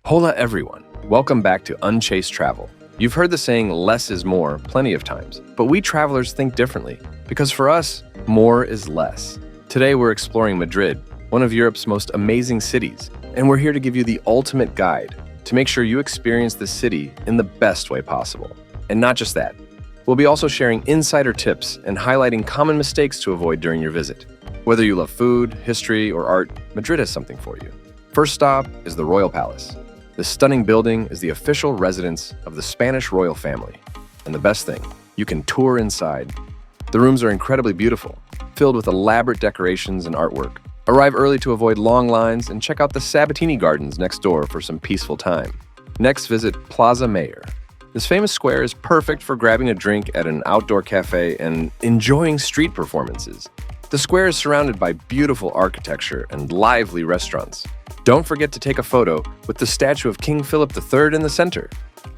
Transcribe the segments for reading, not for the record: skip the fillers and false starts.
Hola everyone, welcome back to Unchased Travel. You've heard the saying less is more plenty of times, but we travelers think differently because for us, more is less. Today we're exploring Madrid, one of Europe's most amazing cities, and we're here to give you the ultimate guide to make sure you experience the city in the best way possible. And not just that, we'll be also sharing insider tips and highlighting common mistakes to avoid during your visit. Whether you love food, history, or art, Madrid has something for you. First stop is the Royal Palace. This stunning building is the official residence of the Spanish royal family. And the best thing, you can tour inside. The rooms are incredibly beautiful, filled with elaborate decorations and artwork. Arrive early to avoid long lines and check out the Sabatini Gardens next door for some peaceful time. Next, visit Plaza Mayor. This famous square is perfect for grabbing a drink at an outdoor cafe and enjoying street performances. The square is surrounded by beautiful architecture and lively restaurants. Don't forget to take a photo with the statue of King Philip III in the center.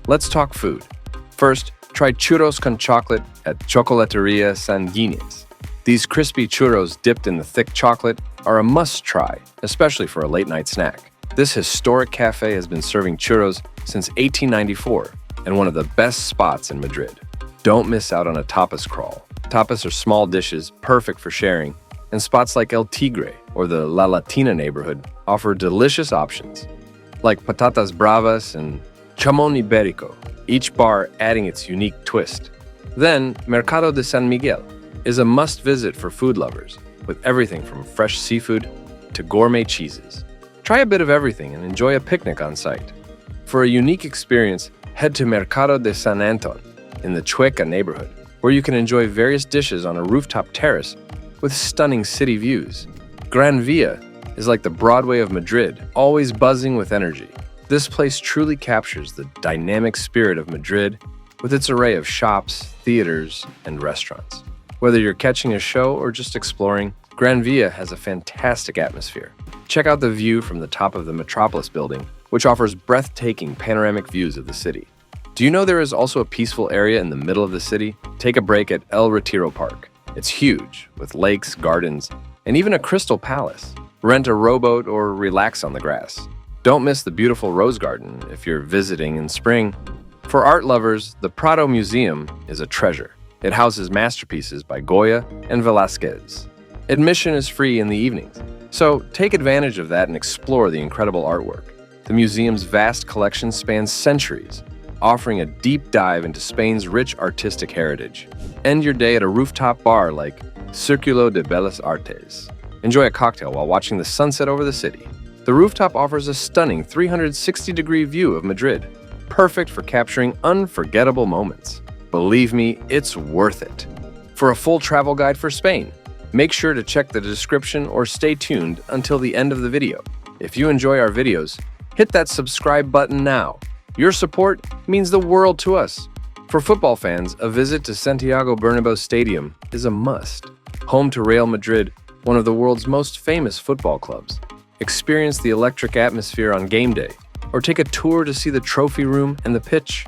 Let's talk food. First, try churros con chocolate at Chocolateria San Guiñez. These crispy churros dipped in the thick chocolate are a must-try, especially for a late-night snack. This historic cafe has been serving churros since 1894 and one of the best spots in Madrid. Don't miss out on a tapas crawl. Tapas are small dishes perfect for sharing, and spots like El Tigre or the La Latina neighborhood offer delicious options, like patatas bravas and chamon ibérico, each bar adding its unique twist. Then, Mercado de San Miguel is a must-visit for food lovers, with everything from fresh seafood to gourmet cheeses. Try a bit of everything and enjoy a picnic on site. For a unique experience, head to Mercado de San Anton in the Chueca neighborhood, where you can enjoy various dishes on a rooftop terrace with stunning city views. Gran is like the Broadway of Madrid, always buzzing with energy. This place truly captures the dynamic spirit of Madrid with its array of shops, theaters, and restaurants. Whether you're catching a show or just exploring, Gran has a fantastic atmosphere. Check out the view from the top of the Metropolis building, which offers breathtaking panoramic views of the city. Do you know there is also a peaceful area in the middle of the city? Take a break at El Retiro Park. It's huge, with lakes, gardens, and even a crystal palace. Rent a rowboat or relax on the grass. Don't miss the beautiful rose garden if you're visiting in spring. For art lovers, the Prado Museum is a treasure. It houses masterpieces by Goya and Velázquez. Admission is free in the evenings, so take advantage of that and explore the incredible artwork. The museum's vast collection spans centuries, offering a deep dive into Spain's rich artistic heritage. End your day at a rooftop bar like Círculo de Bellas Artes. Enjoy a cocktail while watching the sunset over the city. The rooftop offers a stunning 360-degree view of Madrid, perfect for capturing unforgettable moments. Believe me, it's worth it. For a full travel guide for Spain, make sure to check the description or stay tuned until the end of the video. If you enjoy our videos, hit that subscribe button now. Your support means the world to us. For football fans, a visit to Santiago Bernabeu Stadium is a must. Home to Real Madrid, one of the world's most famous football clubs. Experience the electric atmosphere on game day, or take a tour to see the trophy room and the pitch.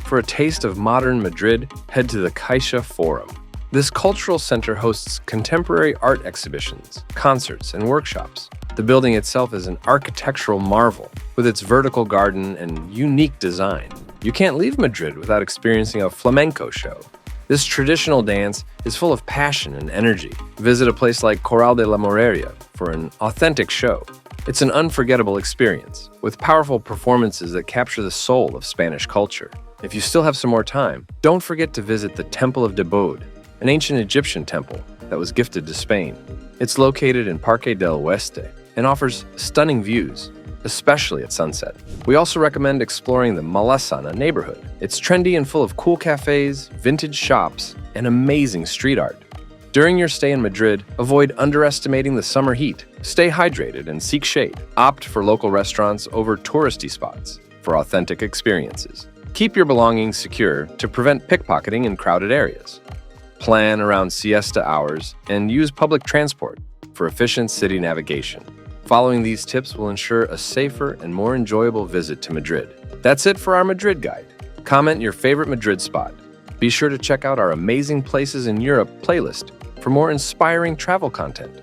For a taste of modern Madrid, head to the Caixa Forum. This cultural center hosts contemporary art exhibitions, concerts, and workshops. The building itself is an architectural marvel, with its vertical garden and unique design. You can't leave Madrid without experiencing a flamenco show. This traditional dance is full of passion and energy. Visit a place like Corral de la Moreria for an authentic show. It's an unforgettable experience, with powerful performances that capture the soul of Spanish culture. If you still have some more time, don't forget to visit the Temple of Debod, an ancient Egyptian temple that was gifted to Spain. It's located in Parque del Oeste and offers stunning views, especially at sunset. We also recommend exploring the Malasana neighborhood. It's trendy and full of cool cafes, vintage shops, and amazing street art. During your stay in Madrid, avoid underestimating the summer heat. Stay hydrated and seek shade. Opt for local restaurants over touristy spots for authentic experiences. Keep your belongings secure to prevent pickpocketing in crowded areas. Plan around siesta hours and use public transport for efficient city navigation. Following these tips will ensure a safer and more enjoyable visit to Madrid. That's it for our Madrid guide. Comment your favorite Madrid spot. Be sure to check out our Amazing Places in Europe playlist for more inspiring travel content.